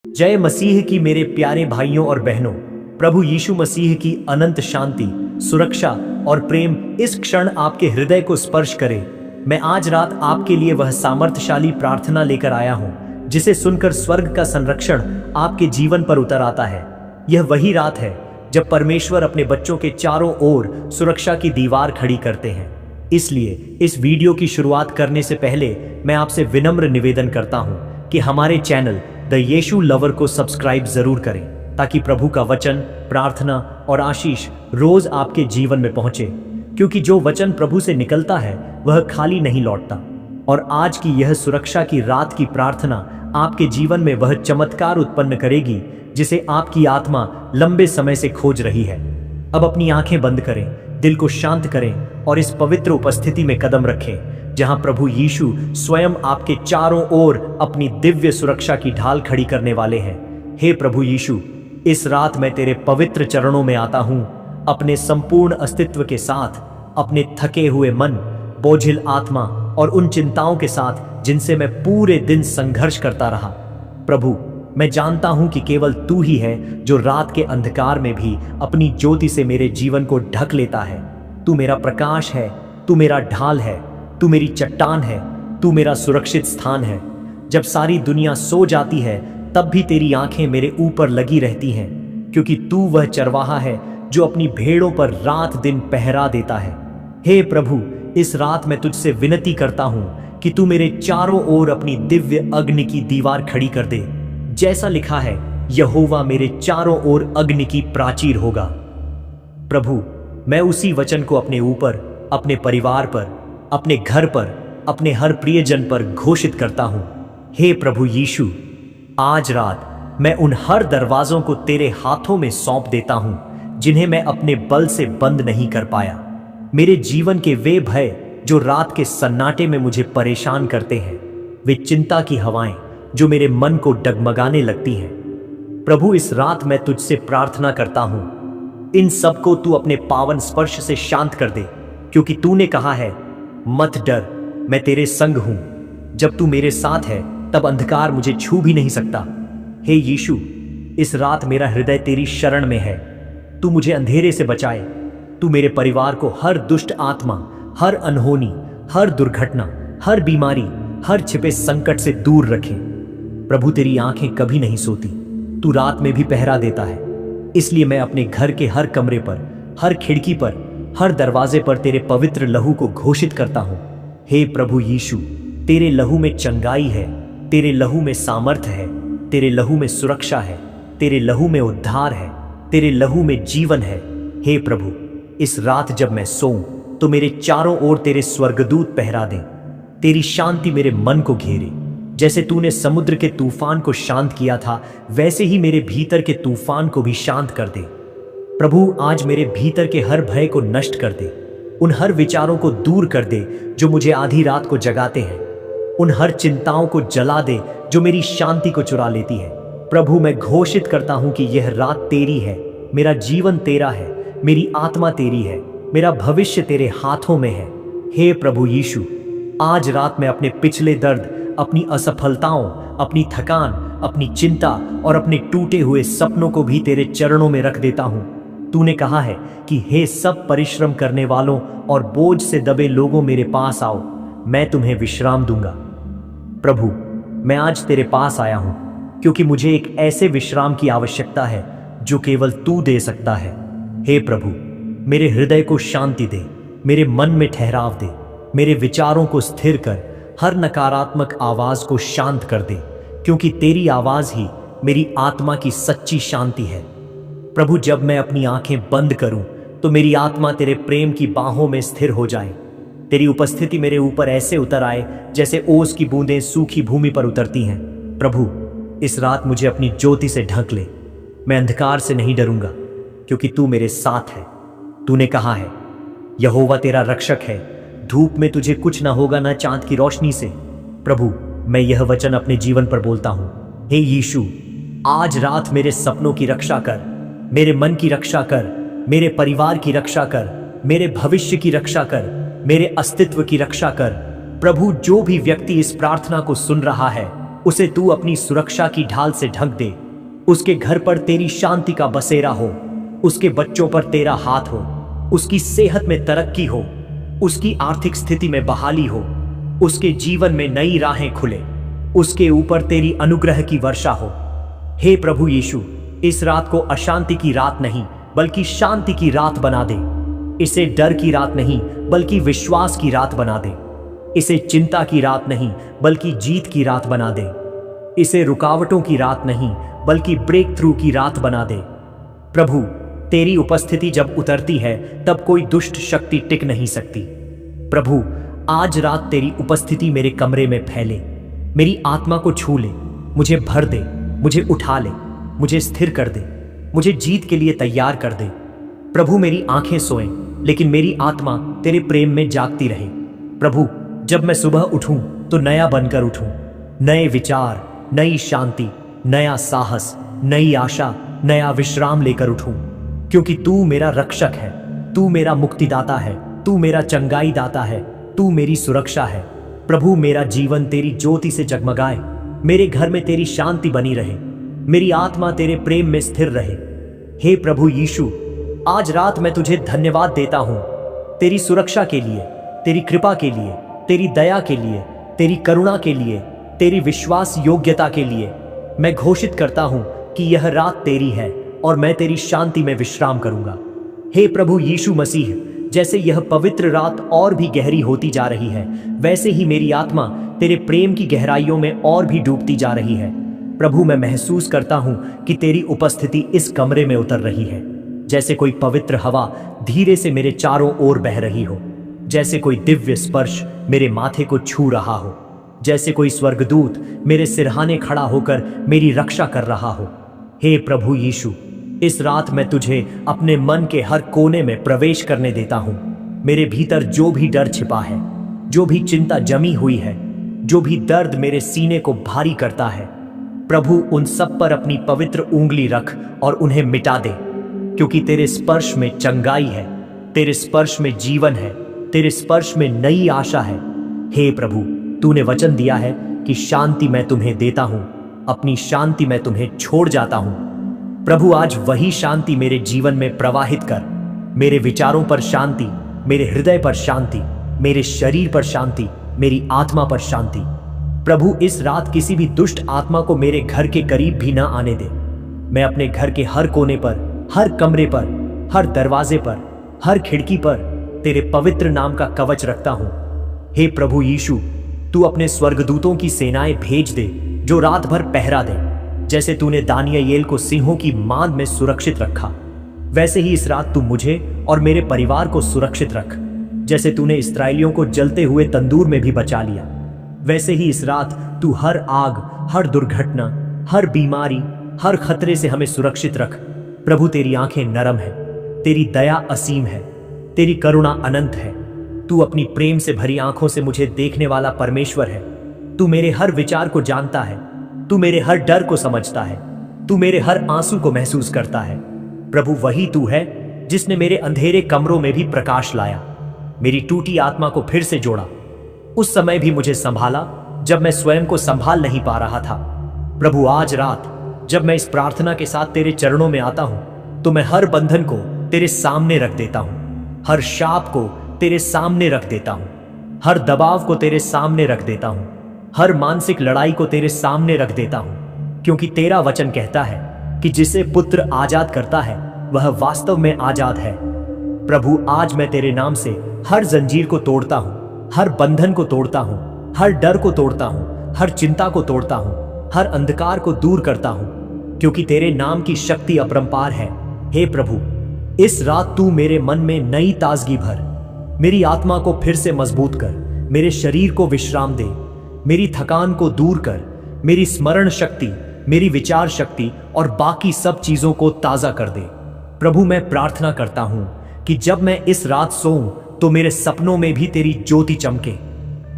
जय मसीह की मेरे प्यारे भाइयों और बहनों। प्रभु यीशु मसीह की अनंत शांति, सुरक्षा और प्रेम इस क्षण आपके हृदय को स्पर्श करे। मैं आज रात आपके लिए वह सामर्थ्यशाली प्रार्थना लेकर आया हूं जिसे सुनकर स्वर्ग का संरक्षण आपके जीवन पर उतर आता है। यह वही रात है जब परमेश्वर अपने बच्चों के चारों ओर सुरक्षा की दीवार खड़ी करते हैं। इसलिए इस वीडियो की शुरुआत करने से पहले मैं आपसे विनम्र निवेदन करता हूं कि हमारे चैनल द यीशु लवर को सब्सक्राइब जरूर करें ताकि प्रभु का वचन, प्रार्थना और आशीष रोज आपके जीवन में पहुंचे, क्योंकि जो वचन प्रभु से निकलता है वह खाली नहीं लौटता। और आज की यह सुरक्षा की रात की प्रार्थना आपके जीवन में वह चमत्कार उत्पन्न करेगी जिसे आपकी आत्मा लंबे समय से खोज रही है। अब अपनी आंखें बंद करें, दिल को शांत करें और इस पवित्र उपस्थिति में कदम रखें जहां प्रभु यीशु स्वयं आपके चारों ओर अपनी दिव्य सुरक्षा की ढाल खड़ी करने वाले हैं। हे प्रभु यीशु, इस रात मैं तेरे पवित्र चरणों में आता हूं, अपने संपूर्ण अस्तित्व के साथ, अपने थके हुए मन, बोझिल आत्मा और उन चिंताओं के साथ जिनसे मैं पूरे दिन संघर्ष करता रहा। प्रभु, मैं जानता हूं कि केवल तू ही है जो रात के अंधकार में भी अपनी ज्योति से मेरे जीवन को ढक लेता है। तू मेरा प्रकाश है, तू मेरा ढाल है, तू मेरी चट्टान है, तू मेरा सुरक्षित स्थान है। जब सारी दुनिया सो जाती है तब भी तेरी आंखें मेरे ऊपर लगी रहती हैं, क्योंकि तू वह चरवाहा है जो अपनी भेड़ों पर रात दिन पहरा देता है। हे प्रभु, इस रात मैं तुझसे विनती करता हूं कि तू मेरे चारों ओर अपनी दिव्य अग्नि की दीवार खड़ी कर दे। जैसा लिखा है, यहोवा मेरे चारों ओर अग्नि की प्राचीर होगा। प्रभु, मैं उसी वचन को अपने ऊपर, अपने परिवार पर, अपने घर पर, अपने हर प्रियजन पर घोषित करता हूं। हे प्रभु यीशु, आज रात मैं उन हर दरवाजों को तेरे हाथों में सौंप देता हूं जिन्हें मैं अपने बल से बंद नहीं कर पाया। मेरे जीवन के वे भय जो रात के सन्नाटे में मुझे परेशान करते हैं, वे चिंता की हवाएं जो मेरे मन को डगमगाने लगती हैं। प्रभु, इस रात मैं तुझसे प्रार्थना करता हूं, इन सबको तू अपने पावन स्पर्श से शांत कर दे, क्योंकि तूने कहा है, मत डर, मैं तेरे संग हूं। जब तू मेरे साथ है तब अंधकार मुझे छू भी नहीं सकता। हे यीशु, इस रात मेरा हृदय तेरी शरण में है। तू मुझे अंधेरे से बचाए। तू मेरे परिवार को हर दुष्ट आत्मा, हर अनहोनी, हर दुर्घटना, हर बीमारी, हर छिपे संकट से दूर रखे। प्रभु, तेरी आंखें कभी नहीं सोती, तू रात में भी पहरा देता है। इसलिए मैं अपने घर के हर कमरे पर, हर खिड़की पर, हर दरवाजे पर तेरे पवित्र लहू को घोषित करता हूं। हे प्रभु यीशु, तेरे लहू में चंगाई है, तेरे लहू में सामर्थ है, तेरे लहू में सुरक्षा है, तेरे लहू में उद्धार है, तेरे लहू में जीवन है। हे प्रभु, इस रात जब मैं सोऊं तो मेरे चारों ओर तेरे स्वर्गदूत पहरा दें। तेरी शांति मेरे मन को घेरे। जैसे तूने समुद्र के तूफान को शांत किया था, वैसे ही मेरे भीतर के तूफान को भी शांत कर दे। प्रभु, आज मेरे भीतर के हर भय को नष्ट कर दे। उन हर विचारों को दूर कर दे जो मुझे आधी रात को जगाते हैं। उन हर चिंताओं को जला दे जो मेरी शांति को चुरा लेती है। प्रभु, मैं घोषित करता हूं कि यह रात तेरी है, मेरा जीवन तेरा है, मेरी आत्मा तेरी है, मेरा भविष्य तेरे हाथों में है। हे प्रभु यीशु, आज रात मैं अपने पिछले दर्द, अपनी असफलताओं, अपनी थकान, अपनी चिंता और अपने टूटे हुए सपनों को भी तेरे चरणों में रख देता हूं। तूने कहा है कि हे सब परिश्रम करने वालों और बोझ से दबे लोगों, मेरे पास आओ, मैं तुम्हें विश्राम दूंगा। प्रभु, मैं आज तेरे पास आया हूं क्योंकि मुझे एक ऐसे विश्राम की आवश्यकता है जो केवल तू दे सकता है। हे प्रभु, मेरे हृदय को शांति दे, मेरे मन में ठहराव दे, मेरे विचारों को स्थिर कर, हर नकारात्मक आवाज को शांत कर दे, क्योंकि तेरी आवाज ही मेरी आत्मा की सच्ची शांति है। प्रभु, जब मैं अपनी आंखें बंद करूं तो मेरी आत्मा तेरे प्रेम की बाहों में स्थिर हो जाए। तेरी उपस्थिति मेरे ऊपर ऐसे उतर आए जैसे ओस की बूंदें सूखी भूमि पर उतरती हैं। प्रभु, इस रात मुझे अपनी ज्योति से ढक ले। मैं अंधकार से नहीं डरूंगा, क्योंकि तू मेरे साथ है। तूने कहा है, यहोवा तेरा रक्षक है, धूप में तुझे कुछ ना होगा, ना चांद की रोशनी से। प्रभु, मैं यह वचन अपने जीवन पर बोलता हूं। हे यीशु, आज रात मेरे सपनों की रक्षा कर, मेरे मन की रक्षा कर, मेरे परिवार की रक्षा कर, मेरे भविष्य की रक्षा कर, मेरे अस्तित्व की रक्षा कर। प्रभु, जो भी व्यक्ति इस प्रार्थना को सुन रहा है, उसे तू अपनी सुरक्षा की ढाल से ढक दे। उसके घर पर तेरी शांति का बसेरा हो, उसके बच्चों पर तेरा हाथ हो, उसकी सेहत में तरक्की हो, उसकी आर्थिक स्थिति में बहाली हो, उसके जीवन में नई राहें खुले, उसके ऊपर तेरी अनुग्रह की वर्षा हो। हे प्रभु यीशु, इस रात को अशांति की रात नहीं बल्कि शांति की रात बना दे। इसे डर की रात नहीं बल्कि विश्वास की रात बना दे। इसे चिंता की रात नहीं बल्कि जीत की रात बना दे। इसे रुकावटों की रात नहीं बल्कि ब्रेक थ्रू की रात बना दे। प्रभु, तेरी उपस्थिति जब उतरती है तब कोई दुष्ट शक्ति टिक नहीं सकती। प्रभु, आज रात तेरी उपस्थिति मेरे कमरे में फैले, मेरी आत्मा को छू ले, मुझे भर दे, मुझे उठा ले, मुझे स्थिर कर दे, मुझे जीत के लिए तैयार कर दे। प्रभु, मेरी आंखें सोएं लेकिन मेरी आत्मा तेरे प्रेम में जागती रहे। प्रभु, जब मैं सुबह उठूं तो नया बनकर उठूं, नए विचार, नई शांति, नया साहस, नई आशा, नया विश्राम लेकर उठूं, क्योंकि तू मेरा रक्षक है, तू मेरा मुक्तिदाता है, तू मेरा चंगाई दाता है, तू मेरी सुरक्षा है। प्रभु, मेरा जीवन तेरी ज्योति से जगमगाए, मेरे घर में तेरी शांति बनी रहे, मेरी आत्मा तेरे प्रेम में स्थिर रहे। हे प्रभु यीशु, आज रात मैं तुझे धन्यवाद देता हूं, तेरी सुरक्षा के लिए, तेरी कृपा के लिए, तेरी दया के लिए, तेरी करुणा के लिए, तेरी विश्वास योग्यता के लिए। मैं घोषित करता हूं कि यह रात तेरी है और मैं तेरी शांति में विश्राम करूंगा। हे प्रभु यीशु मसीह, जैसे यह पवित्र रात और भी गहरी होती जा रही है, वैसे ही मेरी आत्मा तेरे प्रेम की गहराइयों में और भी डूबती जा रही है। प्रभु, मैं महसूस करता हूं कि तेरी उपस्थिति इस कमरे में उतर रही है, जैसे कोई पवित्र हवा धीरे से मेरे चारों ओर बह रही हो, जैसे कोई दिव्य स्पर्श मेरे माथे को छू रहा हो, जैसे कोई स्वर्गदूत मेरे सिरहाने खड़ा होकर मेरी रक्षा कर रहा हो। हे प्रभु यीशु, इस रात मैं तुझे अपने मन के हर कोने में प्रवेश करने देता हूं। मेरे भीतर जो भी डर छिपा है, जो भी चिंता जमी हुई है, जो भी दर्द मेरे सीने को भारी करता है, प्रभु, उन सब पर अपनी पवित्र उंगली रख और उन्हें मिटा दे, क्योंकि तेरे स्पर्श में चंगाई है, तेरे स्पर्श में जीवन है, तेरे स्पर्श में नई आशा है। हे प्रभु, तूने वचन दिया है कि शांति मैं तुम्हें देता हूं, अपनी शांति मैं तुम्हें छोड़ जाता हूं। प्रभु, आज वही शांति मेरे जीवन में प्रवाहित कर। मेरे विचारों पर शांति, मेरे हृदय पर शांति, मेरे शरीर पर शांति, मेरी आत्मा पर शांति। प्रभु, इस रात किसी भी दुष्ट आत्मा को मेरे घर के करीब भी ना आने दे। मैं अपने घर के हर कोने पर, हर कमरे पर, हर दरवाजे पर, हर खिड़की पर तेरे पवित्र नाम का कवच रखता हूं। हे प्रभु यीशु, तू अपने स्वर्गदूतों की सेनाएं भेज दे जो रात भर पहरा दे। जैसे तूने दानियेल को सिंहों की मांद में सुरक्षित रखा, वैसे ही इस रात तू मुझे और मेरे परिवार को सुरक्षित रख। जैसे तूने इस्राएलियों को जलते हुए तंदूर में भी बचा लिया, वैसे ही इस रात तू हर आग, हर दुर्घटना, हर बीमारी, हर खतरे से हमें सुरक्षित रख। प्रभु, तेरी आंखें नरम है, तेरी दया असीम है, तेरी करुणा अनंत है। तू अपनी प्रेम से भरी आंखों से मुझे देखने वाला परमेश्वर है। तू मेरे हर विचार को जानता है, तू मेरे हर डर को समझता है, तू मेरे हर आंसू को महसूस करता है। प्रभु, वही तू है जिसने मेरे अंधेरे कमरों में भी प्रकाश लाया, मेरी टूटी आत्मा को फिर से जोड़ा। उस समय भी मुझे संभाला जब मैं स्वयं को संभाल नहीं पा रहा था। प्रभु, आज रात जब मैं इस प्रार्थना के साथ तेरे चरणों में आता हूं, तो मैं हर बंधन को तेरे सामने रख देता हूं, हर शाप को तेरे सामने रख देता हूं, हर दबाव को तेरे सामने रख देता हूं, हर मानसिक लड़ाई को तेरे सामने रख देता हूं, क्योंकि तेरा वचन कहता है कि जिसे पुत्र आजाद करता है वह वास्तव में आजाद है। प्रभु, आज मैं तेरे नाम से हर जंजीर को तोड़ता हूं, हर बंधन को तोड़ता हूं, हर डर को तोड़ता हूं, हर चिंता को तोड़ता हूं, हर अंधकार को दूर करता हूं, क्योंकि तेरे नाम की शक्ति अपरंपार है। हे प्रभु, इस रात तू मेरे मन में नई ताजगी भर, मेरी आत्मा को फिर से मजबूत कर, मेरे शरीर को विश्राम दे, मेरी थकान को दूर कर, मेरी स्मरण शक्ति, मेरी विचार शक्ति और बाकी सब चीजों को ताजा कर दे। प्रभु, मैं प्रार्थना करता हूं कि जब मैं इस रात सोऊं तो मेरे सपनों में भी तेरी ज्योति चमके,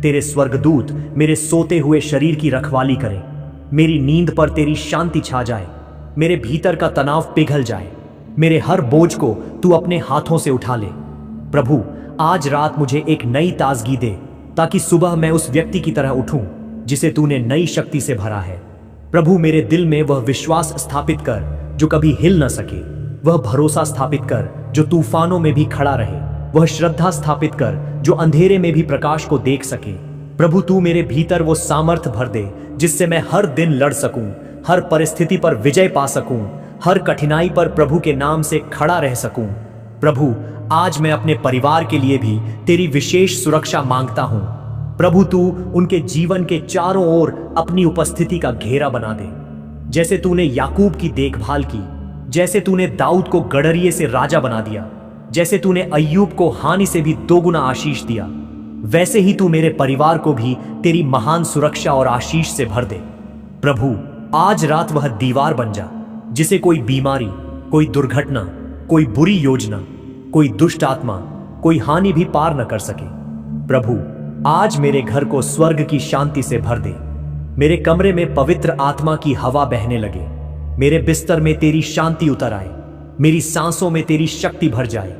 तेरे स्वर्गदूत मेरे सोते हुए शरीर की रखवाली करें, मेरी नींद पर तेरी शांति छा जाए, मेरे भीतर का तनाव पिघल जाए, मेरे हर बोझ को तू अपने हाथों से उठा ले। प्रभु, आज रात मुझे एक नई ताजगी दे, ताकि सुबह मैं उस व्यक्ति की तरह उठूं जिसे तूने नई शक्ति से भरा है। प्रभु मेरे दिल में वह विश्वास स्थापित कर जो कभी हिल न सके, वह भरोसा स्थापित कर जो तूफानों में भी खड़ा रहे, वह श्रद्धा स्थापित कर जो अंधेरे में भी प्रकाश को देख सके। प्रभु तू मेरे भीतर वो सामर्थ भर दे जिससे मैं हर दिन लड़ सकूं, हर परिस्थिति पर विजय पा सकूं, हर कठिनाई पर प्रभु के नाम से खड़ा रह सकूं। प्रभु आज मैं अपने परिवार के लिए भी तेरी विशेष सुरक्षा मांगता हूं। प्रभु तू उनके जीवन के चारों ओर अपनी उपस्थिति का घेरा बना दे। जैसे तूने याकूब की देखभाल की, जैसे तूने दाऊद को गड़रिये से राजा बना दिया, जैसे तूने अय्यूब को हानि से भी दोगुना आशीष दिया, वैसे ही तू मेरे परिवार को भी तेरी महान सुरक्षा और आशीष से भर दे। प्रभु आज रात वह दीवार बन जा जिसे कोई बीमारी, कोई दुर्घटना, कोई बुरी योजना, कोई दुष्ट आत्मा, कोई हानि भी पार न कर सके। प्रभु आज मेरे घर को स्वर्ग की शांति से भर दे। मेरे कमरे में पवित्र आत्मा की हवा बहने लगे, मेरे बिस्तर में तेरी शांति उतर आए, मेरी सांसों में तेरी शक्ति भर जाए,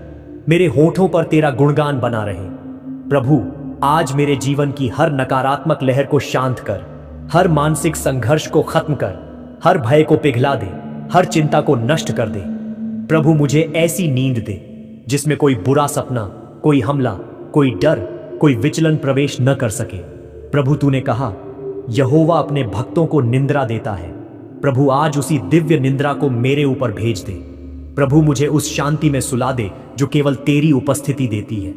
मेरे होठों पर तेरा गुणगान बना रहे। प्रभु आज मेरे जीवन की हर नकारात्मक लहर को शांत कर, हर मानसिक संघर्ष को खत्म कर, हर भय को पिघला दे, हर चिंता को नष्ट कर दे। प्रभु मुझे ऐसी नींद दे जिसमें कोई बुरा सपना, कोई हमला, कोई डर, कोई विचलन प्रवेश न कर सके। प्रभु तूने कहा यहोवा अपने भक्तों को निंद्रा देता है। प्रभु आज उसी दिव्य निंद्रा को मेरे ऊपर भेज दे। प्रभु मुझे उस शांति में सुला दे जो केवल तेरी उपस्थिति देती है।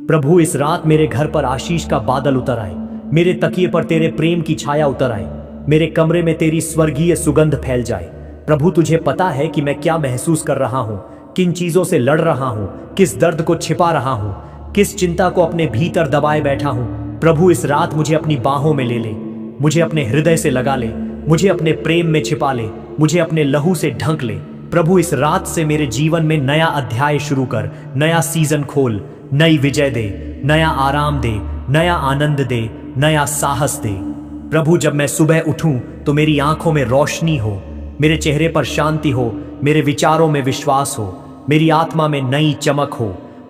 प्रभु इस रात मेरे घर पर आशीष का बादल उतर आए, मेरे तकिए पर तेरे प्रेम की छाया उतर आए, मेरे कमरे में तेरी स्वर्गीय सुगंध फैल जाए। प्रभु तुझे पता है कि मैं क्या महसूस कर रहा हूं, किन चीजों से लड़ रहा हूं, किस दर्द को छिपा रहा हूं, किस चिंता को अपने भीतर दबाए बैठा हूं। प्रभु इस रात मुझे अपनी बाहों में ले ले, मुझे अपने हृदय से लगा ले, मुझे अपने प्रेम में छिपा ले, मुझे अपने लहू से ढंक ले। प्रभु इस रात से मेरे जीवन में नया अध्याय शुरू कर, नया सीजन खोल, नई विजय दे, नया आराम दे, नया आनंद दे, नया साहस दे। प्रभु जब मैं सुबह उठूं तो मेरी आंखों में रोशनी हो, मेरे चेहरे पर शांति हो, मेरे विचारों में विश्वास हो, मेरी आत्मा में नई चमक हो।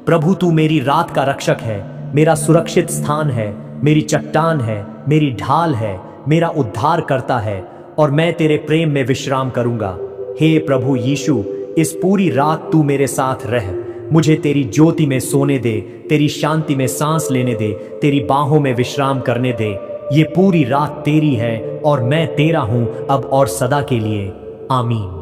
प्रभु तू मेरी रात का रक्षक है, मेरा सुरक्षित स्थान है, मेरी चट्टान है, मेरी ढाल है, मेरा उद्धार करता है और मैं तेरे प्रेम में विश्राम करूंगा। हे प्रभु यीशु, इस पूरी रात तू मेरे साथ रह, मुझे तेरी ज्योति में सोने दे, तेरी शांति में सांस लेने दे, तेरी बाहों में विश्राम करने दे। ये पूरी रात तेरी है और मैं तेरा हूं अब और सदा के लिए। आमीन।